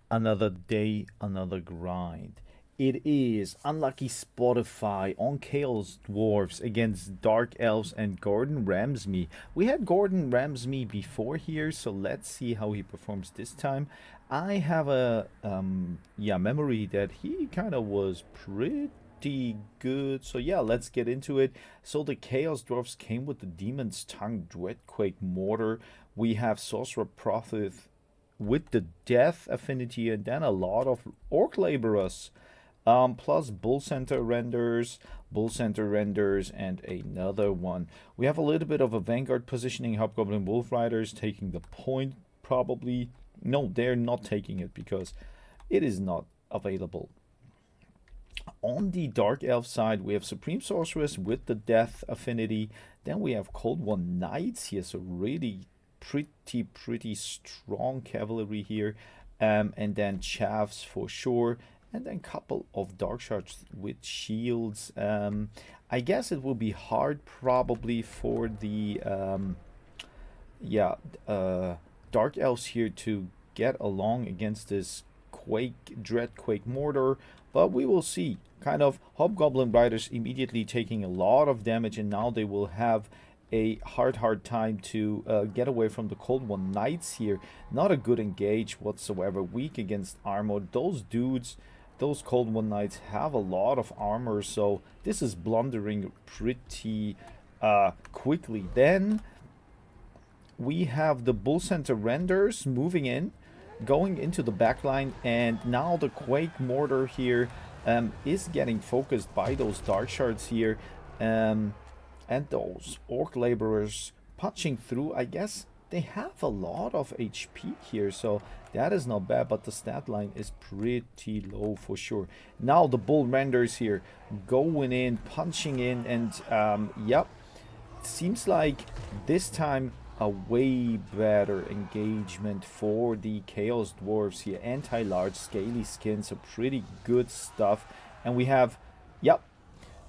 Another day, another grind. It is Unlucky Spotify on Chaos Dwarves against Dark Elves and Gordon Ramsay. We had Gordon Ramsay before here, so let's see how he performs this time. I have a memory that he kind of was pretty good. So yeah, let's get into it. So the Chaos Dwarfs came with the Demon's Tongue Dreadquake Mortar. We have Sorcerer Prophet with the death affinity, and then a lot of orc laborers, plus bull center renders, and another one. We have a little bit of a vanguard positioning. Hobgoblin wolf riders taking the point, probably. No, they're not taking it because it is not available. On the Dark Elf side, we have Supreme Sorceress with the Death Affinity. Then we have Cold One Knights here, so really pretty strong cavalry here. And then Chavs for sure. And then couple of Dark Shards with shields. I guess it will be hard probably for the yeah, Dark Elves here to get along against this Dreadquake Mortar, but we will see. Kind of Hobgoblin Riders immediately taking a lot of damage, and now they will have a hard time to get away from the Cold One Knights here. Not a good engage whatsoever, weak against armor. Those dudes, those Cold One Knights have a lot of armor, so this is blundering pretty quickly. Then we have the Bull Center Renders moving in, going into the backline, and now the Quake Mortar here is getting focused by those Dark Shards here, and those Orc Laborers punching through. I guess they have a lot of HP here, so that is not bad, but the stat line is pretty low for sure. Now the Bull Renders here going in, punching in, and yep, seems like this time a way better engagement for the Chaos Dwarves here. Anti-large scaly skins, so pretty good stuff. And we have, yep,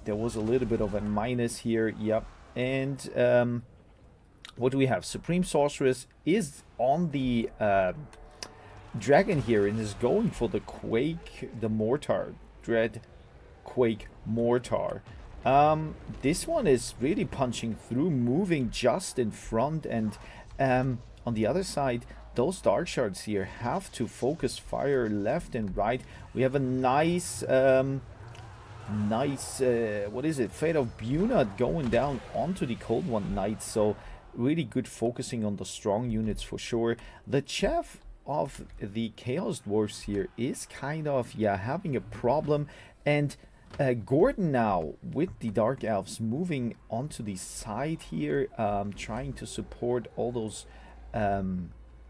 there was a little bit of a minus here, yep. And what do we have? Supreme Sorceress is on the dragon here and is going for the Quake, the Mortar, Dread Quake Mortar. This one is really punching through, moving just in front, and on the other side, those Dark Shards here have to focus fire left and right. We have a nice, what is it? Fate of Bunat going down onto the Cold One Knights, so really good focusing on the strong units for sure. The Chef of the Chaos Dwarfs here is kind of, yeah, having a problem, and Gordon now with the Dark Elves moving onto the side here, trying to support all those,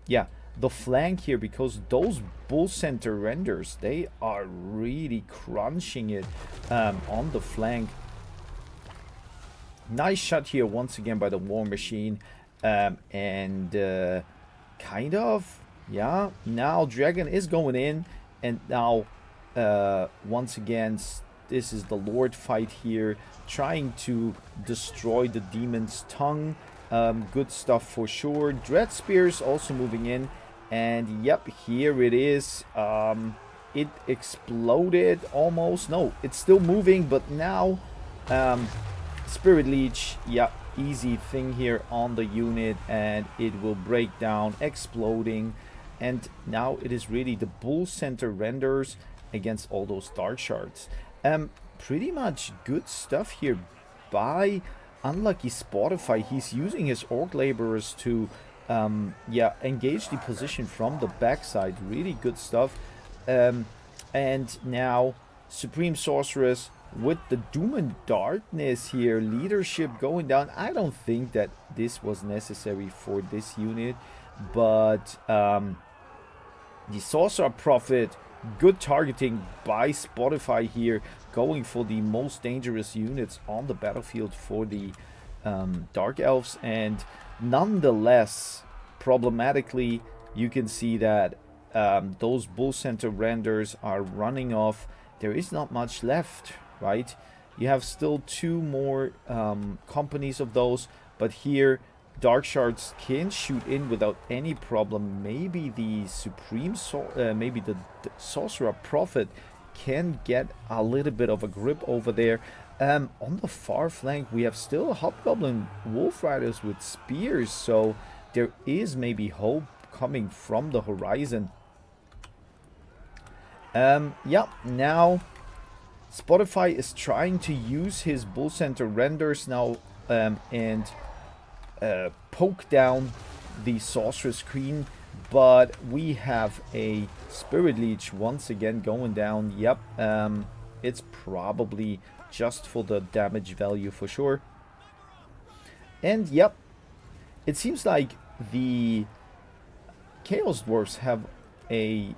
yeah, the flank here, because those Bull Center Renders, they are really crunching it on the flank. Nice shot here once again by the War Machine, and kind of, yeah, now Dragon is going in, and now once again this is the Lord fight here, trying to destroy the Demon's Tongue. Good stuff for sure. Dread Spears also moving in, and yep, here it is. It exploded almost. No, it's still moving, but now Spirit Leech, yeah, easy thing here on the unit, and it will break down, exploding. And now it is really the Bull Center Renders against all those Dark Shards. Pretty much good stuff here by Unlucky Spotify. He's using his Orc Laborers to yeah, engage the position from the backside. Really good stuff. And now Supreme Sorceress with the Doom and Darkness here, leadership going down. I don't think that this was necessary for this unit, but the Sorcerer Prophet, good targeting by Spotify here, going for the most dangerous units on the battlefield for the Dark Elves. And nonetheless, problematically, you can see that those Bull Center Renders are running off. There is not much left, right? You have still two more companies of those, but here Dark Shards can shoot in without any problem. Maybe the maybe the Sorcerer Prophet can get a little bit of a grip over there. On the far flank, we have still Hobgoblin Wolf Riders with spears, so there is maybe hope coming from the horizon. Yeah, now Spotify is trying to use his Bull Center renders now and poke down the Sorceress Queen, but we have a Spirit Leech once again going down. Yep, it's probably just for the damage value for sure. And yep, it seems like the Chaos Dwarfs have a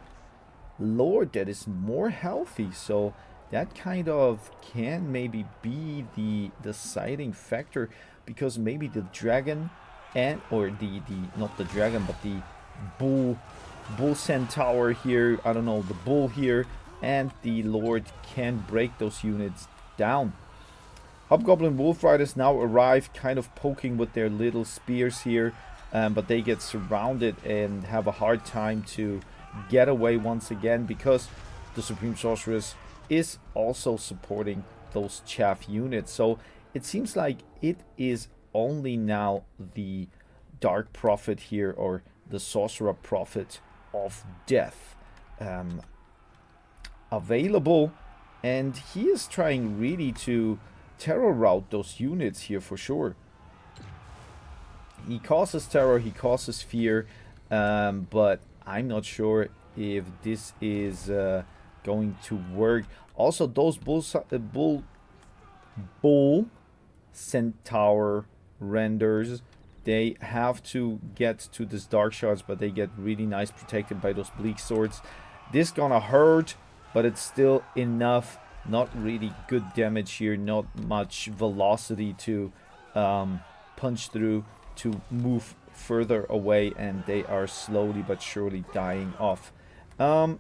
Lord that is more healthy, so that kind of can maybe be the deciding factor, because maybe the dragon and or the not the dragon but the bull centaur here, I don't know, the bull here and the Lord can break those units down. Hobgoblin Wolf Riders now arrive, kind of poking with their little spears here, but they get surrounded and have a hard time to get away once again, because the Supreme Sorceress is also supporting those chaff units. So it seems like it is only now the Dark Prophet here, or the Sorcerer Prophet of Death, available, and he is trying really to terror route those units here for sure. He causes terror, he causes fear, but I'm not sure if this is going to work. Also, those bull centaur renders, they have to get to this dark shards, but they get really nice protected by those bleak swords. This gonna hurt, but it's still enough. Not really good damage here, not much velocity to punch through, to move further away, and they are slowly but surely dying off.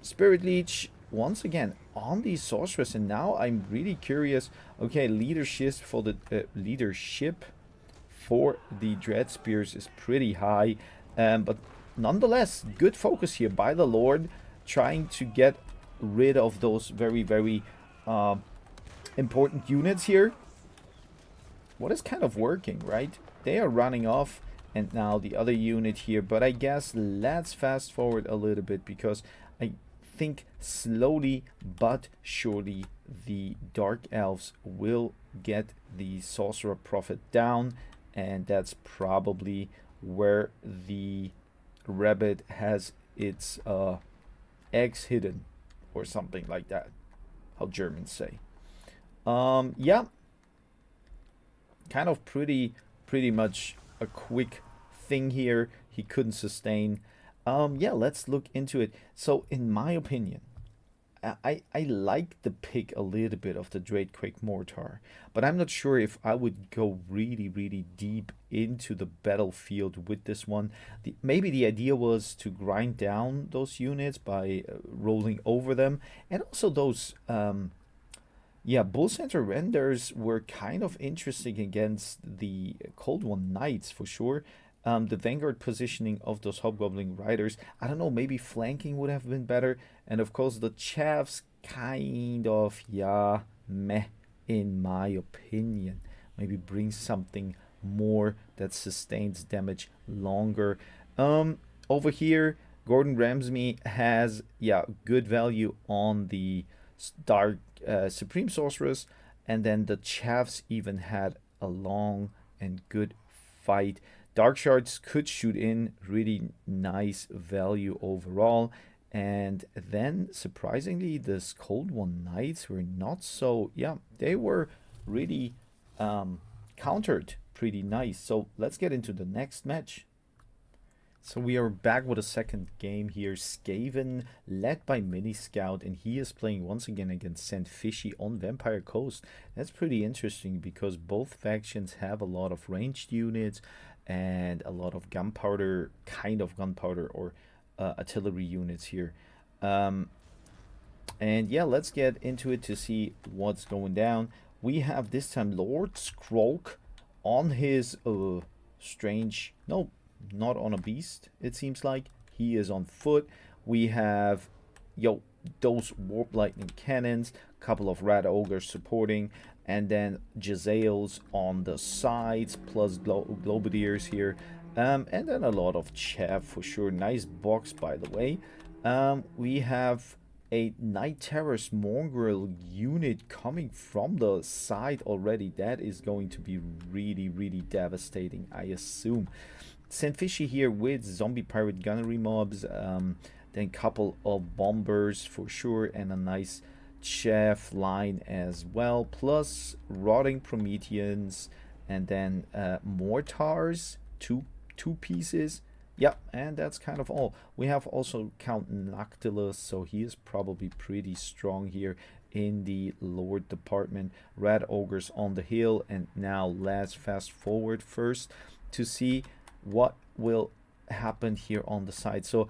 Spirit Leech once again on the Sorceress, and now I'm really curious. Okay, leadership for the Dread Spears is pretty high, but nonetheless, good focus here by the Lord, trying to get rid of those very, very important units here. What is kind of working, right? They are running off, and now the other unit here. But I guess let's fast forward a little bit, because I think slowly but surely the Dark Elves will get the Sorcerer Prophet down, and that's probably where the rabbit has its eggs hidden, or something like that, how Germans say. Yeah, kind of pretty much a quick thing here. He couldn't sustain. Yeah, let's look into it. So in my opinion, I like the pick a little bit of the Drakequake Mortar, but I'm not sure if I would go really deep into the battlefield with this one. Maybe the idea was to grind down those units by rolling over them, and also those yeah, Bull Center renders were kind of interesting against the Cold One Knights for sure. The vanguard positioning of those Hobgoblin Riders, I don't know, maybe flanking would have been better. And of course, the Chavs kind of, yeah, meh, in my opinion. Maybe bring something more that sustains damage longer. Over here, Gordon Ramsay has, yeah, good value on the Dark Supreme Sorceress, and then the Chavs even had a long and good fight. Dark Shards could shoot in, really nice value overall. And then, surprisingly, this Cold One Knights were not so, yeah, they were really countered pretty nice. So let's get into the next match. So we are back with a second game here. Skaven, led by Miniscout, and he is playing once again against Sand Fishy on Vampire Coast. That's pretty interesting, because both factions have a lot of ranged units and a lot of gunpowder, or artillery units here. And yeah, let's get into it to see what's going down. We have this time Lord Scrolk on his strange. No, not on a beast, it seems like. He is on foot. We have, yo, those warp lightning cannons, couple of rat ogres supporting, and then Jezzails on the sides, plus globadiers here. And then a lot of chaff for sure. Nice box, by the way. We have a Night Terror's mongrel unit coming from the side already. That is going to be really, really devastating, I assume. Sandfishy here with zombie pirate gunnery mobs, then couple of bombers for sure, and a nice chaff line as well, plus rotting Prometheans, and then mortars, two pieces. Yeah, and that's kind of all. We have also Count Noctilus, so he is probably pretty strong here in the Lord department. Red Ogres on the hill, and now let's fast forward first to see what will happen here on the side. So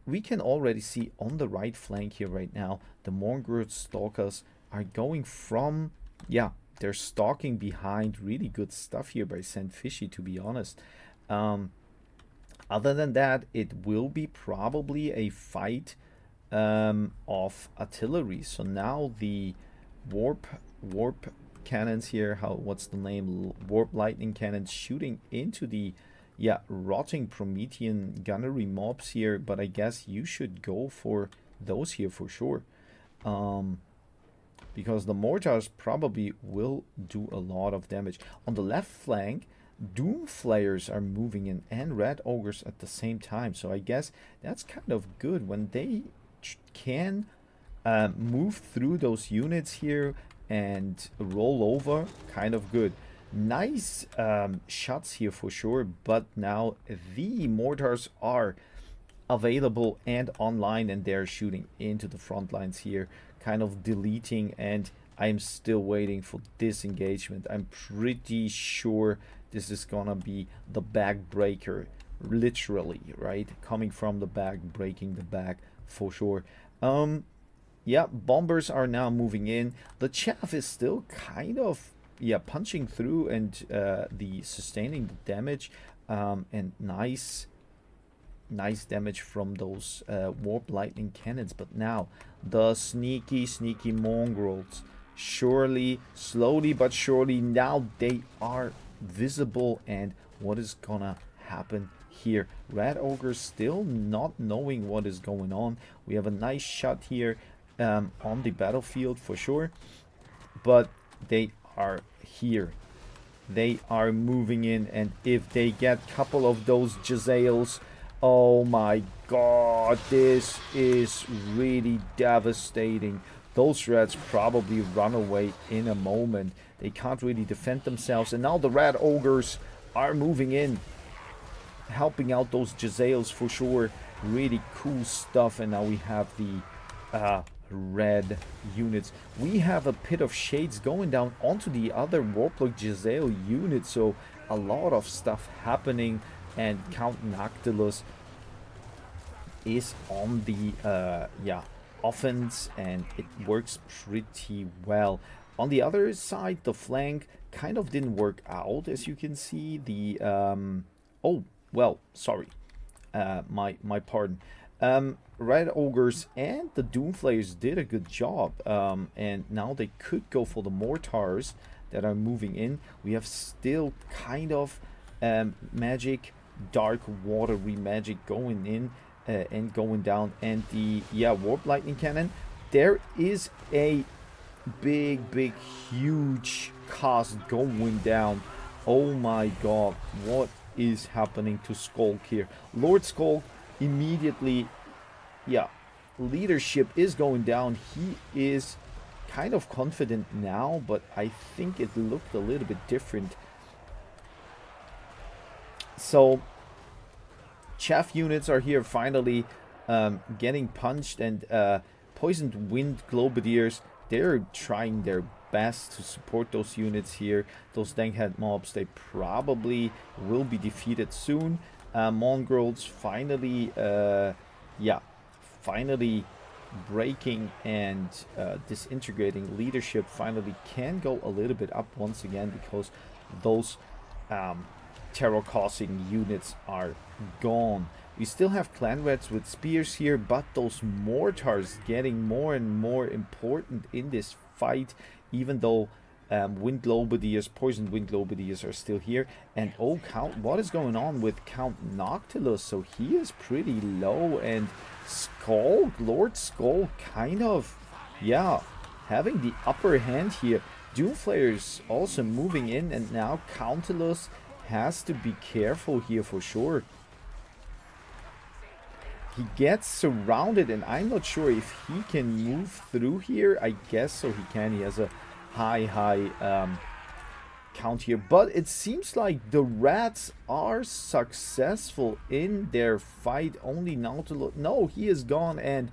we can already see on the right flank here right now, the Mongrel Stalkers are going from, yeah, they're stalking behind. Really good stuff here by Sandfishy, to be honest. Other than that, it will be probably a fight of artillery. So now the warp cannons here, what's the name? Warp lightning cannons shooting into the, yeah, rotting Promethean gunnery mobs here. But I guess you should go for those here for sure. Because the mortars probably will do a lot of damage. On the left flank, Doom Flayers are moving in and Red Ogres at the same time. So I guess that's kind of good when they can move through those units here and roll over. Kind of good. Nice shots here for sure. But now the mortars are available and online, and they're shooting into the front lines here, kind of deleting, and I'm still waiting for this engagement. I'm pretty sure this is gonna be the back breaker, literally, right? Coming from the back, breaking the back for sure. Yeah, bombers are now moving in. The chaff is still kind of, yeah, punching through and the sustaining the damage, and nice damage from those warp lightning cannons. But now the sneaky mongrels, surely, slowly but surely, now they are visible. And what is gonna happen here? Red Ogre still not knowing what is going on. We have a nice shot here on the battlefield for sure, but they are here. They are moving in, and if they get a couple of those Jezzails, oh my god, this is really devastating. Those rats probably run away in a moment. They can't really defend themselves, and now the Red Ogres are moving in, helping out those Jezzails for sure. Really cool stuff. And now we have the red units. We have a Pit of Shades going down onto the other Warplock Jezzail unit, so a lot of stuff happening. And Count Noctilus is on the yeah, offense, and it works pretty well. On the other side, the flank kind of didn't work out, as you can see. The oh well, sorry, my pardon. Red Ogres and the Doomflayers did a good job, and now they could go for the mortars that are moving in. We have still kind of magic, dark watery magic going in and going down, and the, yeah, warp lightning cannon. There is a big huge cost going down. Oh my god, what is happening to Skulk here? Lord Skulk immediately, yeah, leadership is going down. He is kind of confident now, but I think it looked a little bit different. So chaff units are here finally getting punched, and poisoned wind globadiers, they're trying their best to support those units here. Those Dankhead mobs, they probably will be defeated soon. Mongrels finally, yeah, finally breaking and disintegrating. Leadership finally can go a little bit up once again, because those terror causing units are gone. We still have clan reds with spears here, but those mortars getting more and more important in this fight, even though wind globadiers, poison wind globadiers are still here. And oh, Count, what is going on with Count Noctilus? So he is pretty low, and Skull, Lord Skull, kind of, yeah, having the upper hand here. Doomflayers also moving in, and now Countilus has to be careful here for sure. He gets surrounded, and I'm not sure if he can move through here. I guess so he can. He has a high count here. But it seems like the rats are successful in their fight. Only Nautilus. No, he is gone, and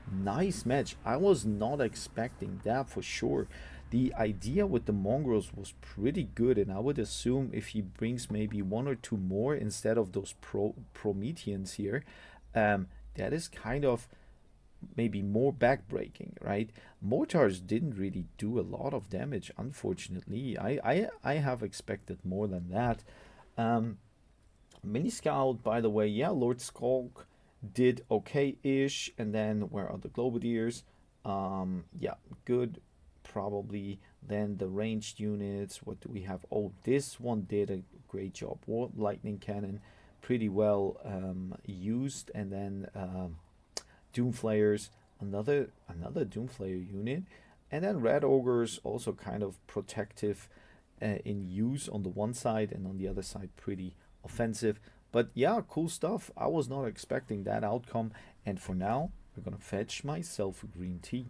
nice match. I was not expecting that for sure. The idea with the mongrels was pretty good, and I would assume if he brings maybe one or two more instead of those Prometheans here, that is kind of maybe more backbreaking, right? Mortars didn't really do a lot of damage, unfortunately. I have expected more than that. Miniscout, by the way, yeah, Lord Skulk did okay-ish, and then where are the Globadiers? Yeah, good, probably. Then the ranged units, what do we have? Oh, this one did a great job. War Lightning Cannon, pretty well used, and then Doomflayers, another Doomflayer unit, and then Red Ogres also kind of protective in use on the one side, and on the other side pretty offensive. But yeah, cool stuff. I was not expecting that outcome, and for now we're gonna fetch myself a green tea.